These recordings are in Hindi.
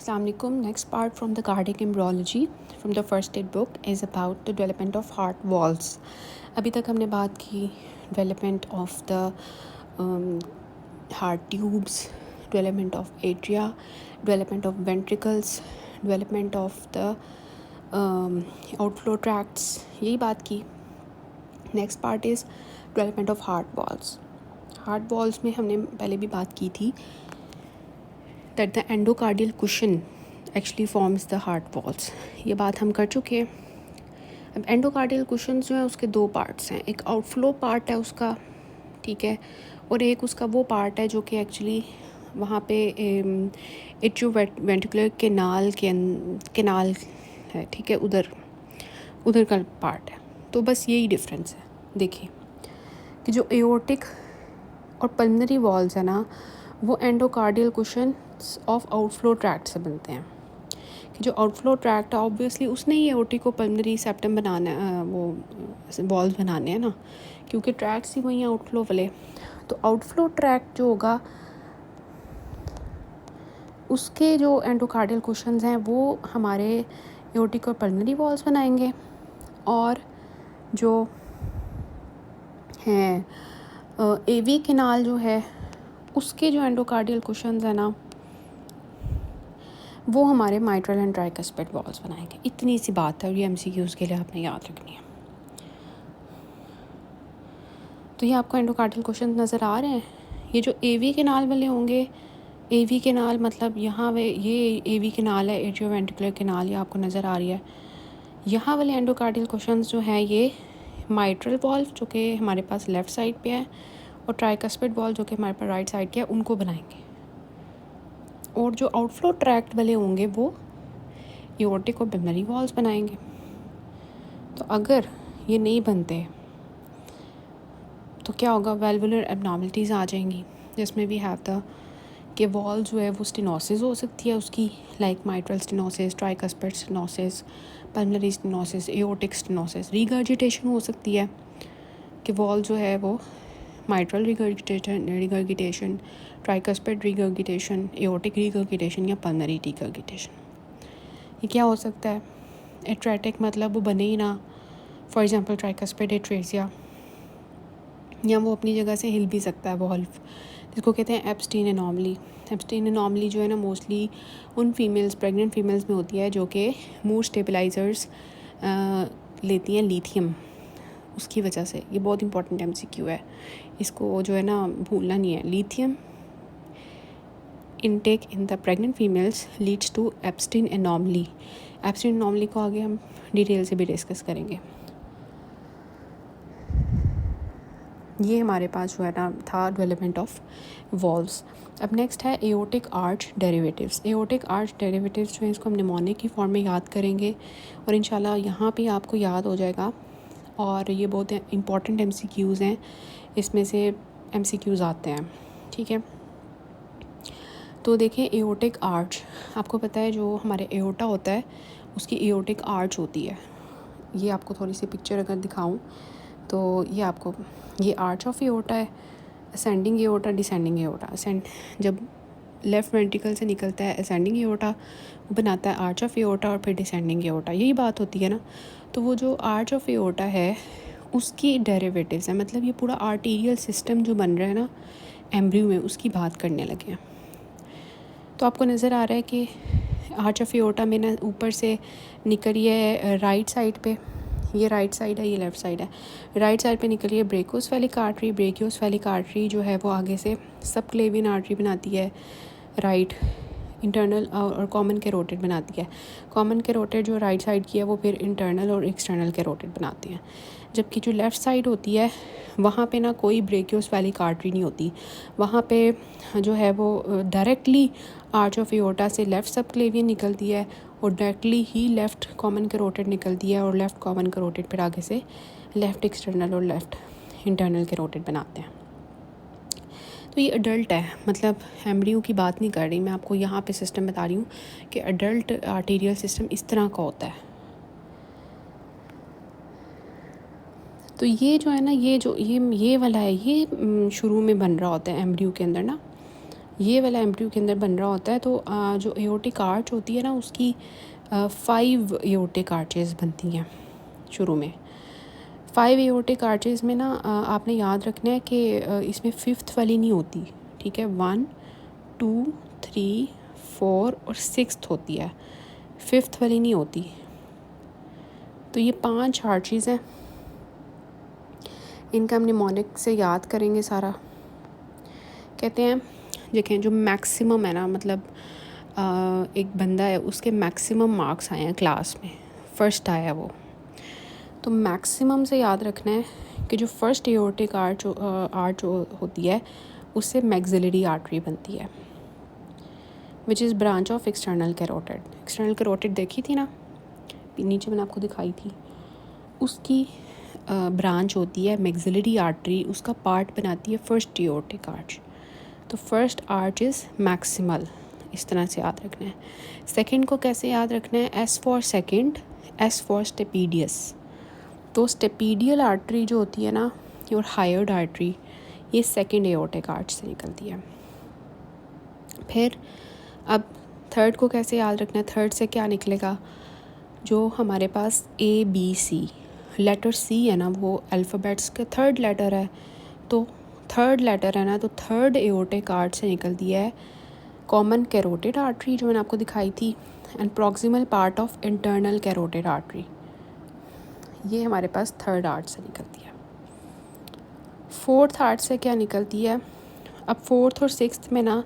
Assalamu alaikum. Next part from the cardiac embryology from the first aid book is about the development of heart valves. अभी तक हमने बात की development of the heart tubes, development of atria, development of ventricles, development of the outflow tracts, यही बात की. Next part is development of heart valves. Heart valves में हमने पहले भी बात की थी that the endocardial cushion actually forms the heart valves. ये बात हम कर चुके हैं. अब एंडोकार्डियल कुशन जो है उसके दो पार्ट्स हैं. एक आउटफ्लो पार्ट है उसका, ठीक है, और एक उसका वो पार्ट है जो कि एक्चुअली वहाँ पे एट्रियोवेंट्रिकुलर केनाल है, ठीक है, उधर का पार्ट है. तो बस यही डिफरेंस है. देखिए कि जो एओर्टिक और पल्मनरी वॉल्स है ना, वो endocardial cushion of outflow tract से बनते हैं. कि जो आउटफ्लो ट्रैक्ट है ऑब्वियसली उसने ही एओर्टिक को पल्मनरी सेप्टम बनाना है, वो वॉल्स बनाने हैं ना, क्योंकि ट्रैक्ट्स ही वही हैं आउटफ्लो वाले. तो आउटफ्लो ट्रैक्ट जो होगा उसके जो एंडोकार्डियल कुशन्स हैं वो हमारे एओर्टिक और पल्मनरी वॉल्स बनाएंगे, और जो हैं एवी केनाल जो है उसके जो एंडोकार्डियल कुशन्स हैं ना वो हमारे माइट्रल एंड ट्राइकस्पिड वॉल्स बनाएंगे. इतनी सी बात है और ये एमसीक्यूज़ के लिए आपने याद रखनी है. तो ये आपको एंडोकार्डियल कुशन्स नज़र आ रहे हैं. ये जो एवी केनाल वाले होंगे, एवी केनाल मतलब यहाँ ये एवी केनाल है, एट्रियोवेंट्रिकुलर केनाल, ये आपको नज़र आ रही है. यहाँ वाले एंडोकार्डियल कुशन्स जो हैं ये माइट्रल वॉल्व जो कि हमारे पास लेफ़्ट साइड पे है और ट्राइकस्पिड वॉल्व जो कि हमारे पास राइट साइड के है, उनको बनाएंगे. और जो आउटफ्लो ट्रैक्ट वाले होंगे वो एओर्टिक और पल्मनरी वॉल्स बनाएंगे. तो अगर ये नहीं बनते तो क्या होगा, वेल्वुलर एबनॉर्मलिटीज़ आ जाएंगी, जिसमें भी हैव द कि वॉल जो है वो स्टेनोसिस हो सकती है उसकी, like mitral stenosis, tricuspid stenosis, pulmonary stenosis, aortic stenosis. Regurgitation हो सकती है कि वॉल जो है वो mitral regurgitation, tricuspid regurgitation, aortic regurgitation या पल्मनरी रिगर्जिटेशन. ये क्या हो सकता है, एट्रेटिक मतलब वो बने ही ना, फॉर एग्जांपल ट्राइकस्पिड एट्रेसिया, या वो अपनी जगह से हिल भी सकता है वॉल्व, जिसको कहते हैं एप्स्टीन एनॉमली. एप्स्टीन एनॉमली जो है ना मोस्टली उन फीमेल्स, प्रेग्नेंट फीमेल्स में होती है जो कि मूड स्टेबलाइजर्स लेती हैं लिथियम, उसकी वजह से. ये बहुत इंपॉर्टेंट एमसीक्यू है, इसको जो है ना भूलना नहीं है. Lithium intake in the pregnant females leads to Epstein anomaly. Epstein anomaly को आगे हम डिटेल से भी डिस्कस करेंगे. ये हमारे पास जो है ना था डेवलपमेंट ऑफ वॉल्व्स. अब नेक्स्ट है aortic arch derivatives. Aortic arch derivatives जो है इसको हम निमोनिक की फॉर्म में याद करेंगे और इंशाल्लाह यहाँ पे आपको याद हो जाएगा. और ये बहुत इंपॉर्टेंट एमसीक्यूज़ हैं, इसमें से एमसीक्यूज़ आते हैं, ठीक है. तो देखें एओर्टिक आर्च, आपको पता है जो हमारे एओर्टा होता है उसकी एओर्टिक आर्च होती है. ये आपको थोड़ी सी पिक्चर अगर दिखाऊं तो ये आपको, ये आर्च ऑफ एओर्टा है, असेंडिंग एओर्टा, डिसेंडिंग एओर्टा. जब लेफ़्ट वेंट्रिकल से निकलता है असेंडिंग एओर्टा, वो बनाता है आर्च ऑफ एओर्टा, और फिर डिसेंडिंग एओर्टा. यही बात होती है ना. तो वो जो आर्च ऑफ एओर्टा है उसकी डेरिवेटिव्स हैं, मतलब ये पूरा आर्टीरियल सिस्टम जो बन रहा है ना एम्ब्रियो में, उसकी बात करने लगे हैं. तो आपको नज़र आ रहा है कि आर्च ऑफ एओर्टा में ना ऊपर से निकली है राइट साइड पे, ये राइट साइड है, ये लेफ़्ट साइड है. राइट साइड पे निकली है ब्रेकियोसेफेलिक आर्टरी. ब्रेकियोसेफेलिक आर्टरी जो है वो आगे से सबक्लेवियन आर्टरी बनाती है, राइट इंटरनल और कॉमन कैरोटिड बनाती है. कॉमन कैरोटिड जो राइट साइड की है वो फिर इंटरनल और एक्सटर्नल कैरोटिड बनाती है. जबकि जो लेफ़्ट साइड होती है वहाँ पे ना कोई ब्रेकियोसेफेलिक आर्टरी नहीं होती. वहाँ पे जो है वो डायरेक्टली आर्च ऑफ एओर्टा से लेफ़्ट सबक्लेवियन निकलती है और डायरेक्टली ही लेफ़्ट कॉमन कैरोटिड निकलती है, और लेफ़्ट कॉमन कैरोटिड फिर आगे से लेफ़्ट एक्सटर्नल और लेफ़्ट इंटरनल कैरोटिड बनाते हैं. तो ये अडल्ट है, मतलब एम्ब्रियो की बात नहीं कर रही मैं, आपको यहाँ पे सिस्टम बता रही हूँ कि अडल्ट आर्टीरियल सिस्टम इस तरह का होता है. तो ये जो है ना, ये वाला है, ये शुरू में बन रहा होता है एम्ब्रियो के अंदर ना. ये वाला एम्ब्रियो के अंदर बन रहा होता है। तो जो एओर्टिक आर्च होती है ना, उसकी 5 एओर्टिक आर्चेस बनती हैं शुरू में। 5 एओर्टिक आर्चेस में ना आपने याद रखना है कि इसमें 5th वाली नहीं होती, ठीक है। 1 2 3 4 और 6th होती है, 5th वाली नहीं होती। तो ये 5 आर्चेस हैं, इनका हम निमोनिक से याद करेंगे सारा। कहते हैं देखें जो मैक्सिमम है ना, मतलब एक बंदा है, उसके मैक्सिमम मार्क्स आए हैं क्लास में, फ़र्स्ट आया वो। तो मैक्सिमम से याद रखना है कि जो फर्स्ट एओर्टिक आर्च होती है उससे मैक्सिलरी आर्टरी बनती है, which is branch of external carotid. External carotid देखी थी ना, नीचे मैंने आपको दिखाई थी, उसकी ब्रांच होती है मैक्सिलरी आर्टरी, उसका पार्ट बनाती है फर्स्ट एओर्टिक आर्च। तो फर्स्ट आर्च इज़ मैक्सिमल, इस तरह से याद रखना है। सेकंड को कैसे याद रखना है, S for second, S for stapedius. तो स्टेपीडियल आर्टरी जो होती है ना, और हायर्ड आर्टरी, ये सेकंड एओर्टिक आर्च से निकलती है। फिर अब थर्ड को कैसे याद रखना है, थर्ड से क्या निकलेगा, जो हमारे पास ए बी सी, लेटर सी है ना, वो अल्फ़ाबेट्स का थर्ड लेटर है। तो थर्ड लेटर है ना, तो थर्ड एओर्टिक आर्च से निकलती है कॉमन कैरोटिड आर्टरी, जो मैंने आपको दिखाई थी, and proximal part of internal carotid artery. ये हमारे पास थर्ड आर्च से निकलती है। फोर्थ आर्च से क्या निकलती है, अब फोर्थ और सिक्स्थ में ना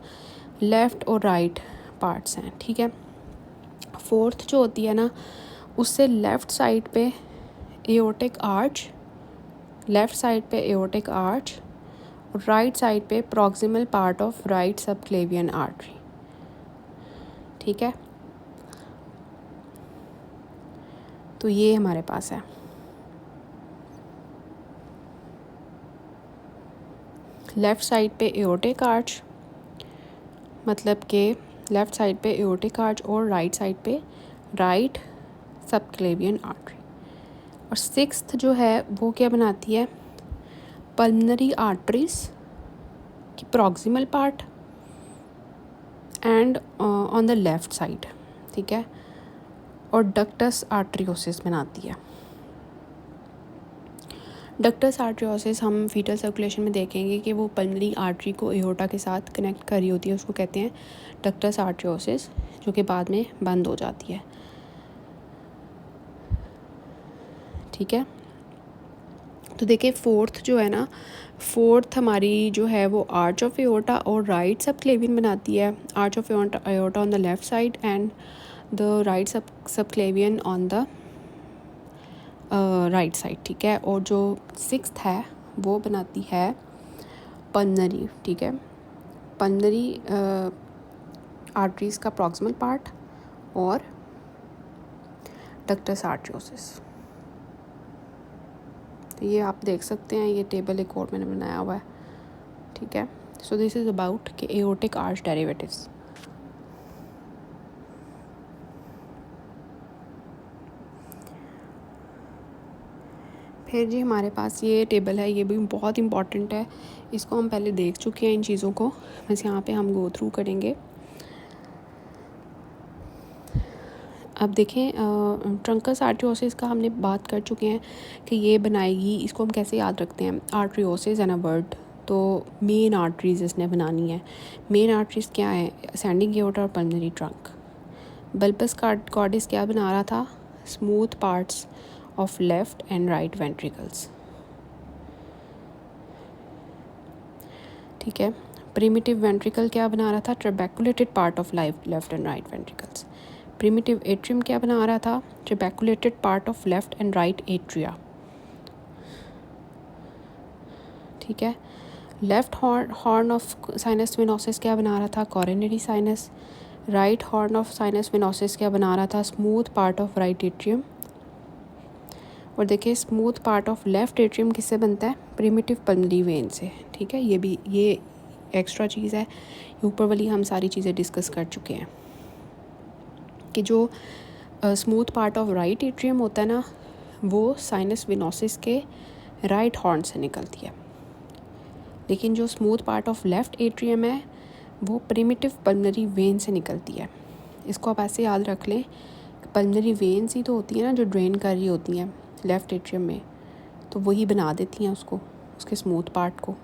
लेफ़्ट और राइट पार्ट्स हैं, ठीक है। फोर्थ जो होती है ना, उससे लेफ़्ट साइड पे एओर्टिक आर्च, लेफ़्ट साइड पे एओर्टिक आर्च, और राइट साइड पे proximal part of right subclavian artery, ठीक है। तो ये हमारे पास है। लेफ़्ट साइड पे एओर्टिक आर्च, मतलब कि लेफ़्ट साइड पे एओर्टिक आर्च और राइट साइड पे राइट सबक्लेवियन आर्टरी। और सिक्स्थ जो है वो क्या बनाती है, पल्मनरी आर्टरीज की proximal part and on the left side, ठीक है। और डक्टस आर्टरियोसिस बनाती है। डक्टस आर्टरियोसिस हम फीटल सर्कुलेशन में देखेंगे कि वो पल्मनरी आर्टरी को एओर्टा के साथ कनेक्ट कर रही होती है, उसको कहते हैं डक्टस आर्टरियोसिस, जो कि बाद में बंद हो जाती है, ठीक है। तो देखिए फोर्थ जो है ना, फोर्थ हमारी जो है वो आर्च ऑफ एओर्टा और राइट सबक्लेवियन बनाती है। Arch of aorta on the left side and the right subclavian on the right side, ठीक है। और जो सिक्स्थ है वो बनाती है पल्मनरी, ठीक है, पल्मनरी आर्टरीज का प्रॉक्सिमल पार्ट और डक्टस आर्टरियोसिस। तो ये आप देख सकते हैं, ये टेबल एक और मैंने बनाया हुआ है, ठीक है। सो दिस इज़ अबाउट कि एओर्टिक आर्च डेरिवेटिव्स। फिर जी हमारे पास ये टेबल है, ये भी बहुत इंपॉर्टेंट है, इसको हम पहले देख चुके हैं इन चीज़ों को, बस यहाँ पे हम गो थ्रू करेंगे। अब देखें ट्रंकस आर्टरियोसिस का हमने बात कर चुके हैं कि ये बनाएगी, इसको हम कैसे याद रखते हैं, आर्टरियोसिस है ना वर्ड, तो मेन आर्टरीज इसने बनानी है। मेन आर्टरीज क्या है, असेंडिंग एओर्टा और पल्मनरी ट्रंक। बल्बस कॉर्डिस क्या बना रहा था, smooth parts of left and right ventricles, ठीक है। प्रिमिटिव वेंट्रिकल क्या बना रहा था, trabeculated part of left and right ventricles. Primitive atrium क्या बना रहा था, trabeculated part of left and right atria, ठीक है। Left horn of sinus venosus क्या बना रहा था, coronary sinus. Right horn of sinus venosus क्या बना रहा था, smooth part of right atrium. और देखिए smooth part of left atrium किससे बनता है, प्रिमिटिव पल्मनरी वेन से, ठीक है। ये एक्स्ट्रा चीज़ है, ऊपर वाली हम सारी चीज़ें डिस्कस कर चुके हैं कि जो smooth part of right atrium होता है ना, वो साइनस वेनोसिस के राइट हॉर्न से निकलती है, लेकिन जो smooth part of left atrium है वो प्रिमिटिव पल्मनरी वेन से निकलती है। इसको आप ऐसे याद रख लें, पल्मनरी वेन्स ही तो होती है ना जो ड्रेन कर रही होती हैं लेफ़्ट एट्रियम में, तो वही बना देती हैं उसको, उसके स्मूथ पार्ट को।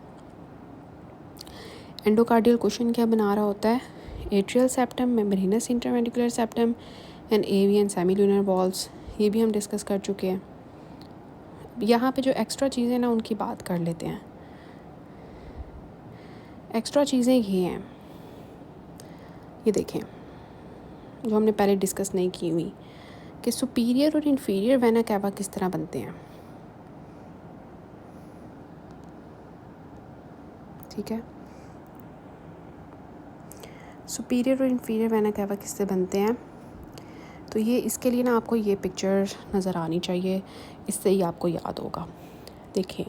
एंडोकार्डियल कुशन क्या बना रहा होता है? Atrial septum, membranous interventricular septum and AV and semilunar valves, ये भी हम डिस्कस कर चुके हैं। यहाँ पे जो एक्स्ट्रा चीज़ें ना उनकी बात कर लेते हैं। एक्स्ट्रा चीज़ें ये हैं, ये देखें जो हमने पहले डिस्कस नहीं की हुई कि सुपीरियर और इन्फीरियर वेना कैवा किस तरह बनते हैं। ठीक है, सुपीरियर और इन्फीरियर वेना कैवा किससे बनते हैं? तो ये इसके लिए ना आपको ये पिक्चर नज़र आनी चाहिए, इससे ही आपको याद होगा। देखिए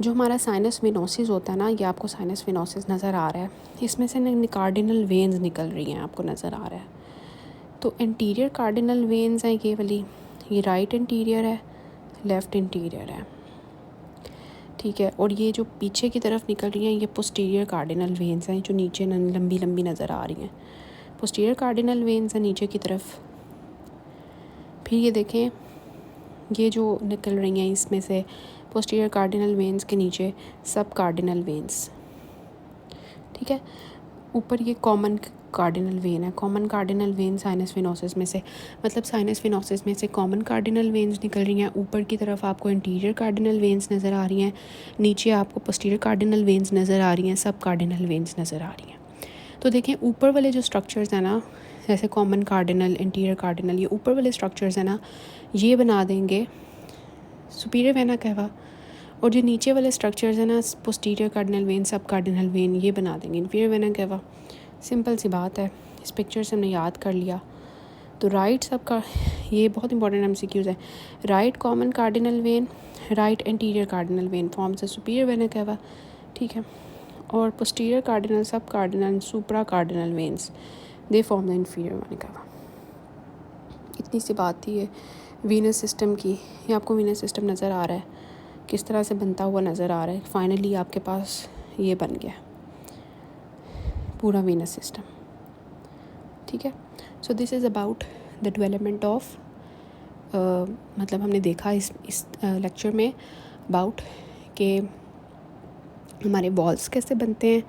जो हमारा साइनस विनोसिस होता है ना, ये आपको साइनस विनोसिस नज़र आ रहा है, इसमें से कार्डिनल वेन्स निकल रही हैं, आपको नज़र आ रहा है। तो एंटीरियर कार्डिनल वेन्स हैं ये वाली, ये राइट एंटीरियर है, लेफ़्ट इंटीरियर है। ठीक है, और ये जो पीछे की तरफ निकल रही हैं ये पोस्टीरियर कार्डिनल वेन्स हैं, जो नीचे लंबी लंबी नज़र आ रही हैं, पोस्टीरियर कार्डिनल वेन्स हैं नीचे की तरफ। फिर ये देखें ये जो निकल रही हैं इसमें से पोस्टीरियर कार्डिनल वेन्स के नीचे सब कार्डिनल वेन्स। ठीक है, ऊपर ये कॉमन कार्डिनल वेन है, common cardinal when sinus venosus में से, मतलब साइनस विनोसिस में से कॉमन कार्डिनल वेन्स निकल रही हैं। ऊपर की तरफ आपको इंटीरियर कार्डिनल वेन्स नज़र आ रही हैं, नीचे आपको पोस्टीरियर कार्डिनल वेन्स नज़र आ रही हैं, सब कार्डिनल वेन्स नज़र आ रही हैं। तो देखें ऊपर वाले जो स्ट्रक्चर्स हैं ना, जैसे कॉमन कार्डिनल, इंटीरियर कार्डिनल, ये ऊपर वाले स्ट्रक्चर्स हैं ना, ये बना देंगे सुपीरियर वेना कैवा, और जो नीचे वाले स्ट्रक्चर्स हैं ना, पोस्टीरियर कार्डिनल वेन, सब कार्डिनल वेन, ये बना देंगे इन्फीरियर वेना कैवा। सिंपल सी बात है, इस पिक्चर से हमने याद कर लिया। तो राइट सब का, ये बहुत इंपॉर्टेंट एमसीक्यूज़ है। Right common cardinal when, right anterior cardinal win forms a superior vena cava. ठीक है, और पोस्टीरियर कार्डिनल, सब cardinal, supra cardinal veins, they form the inferior vena cava. इतनी सी बात थी ये वीनस सिस्टम की। ये आपको वीनस सिस्टम नज़र आ रहा है, किस तरह से बनता हुआ नज़र आ रहा है। फाइनली आपके पास ये बन गया पूरा वीनस सिस्टम। ठीक है, so this is about the development of, मतलब हमने देखा इस लेक्चर में अबाउट के हमारे वॉल्स कैसे बनते हैं,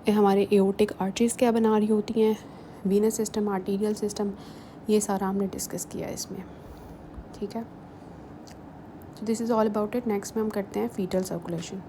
हमारे एओर्टिक आर्चेस क्या बना रही होती हैं, वीनस सिस्टम, आर्टीरियल सिस्टम, ये सारा हमने डिस्कस किया इसमें। ठीक है, so this is all about it. Next में हम करते हैं फीटल सर्कुलेशन।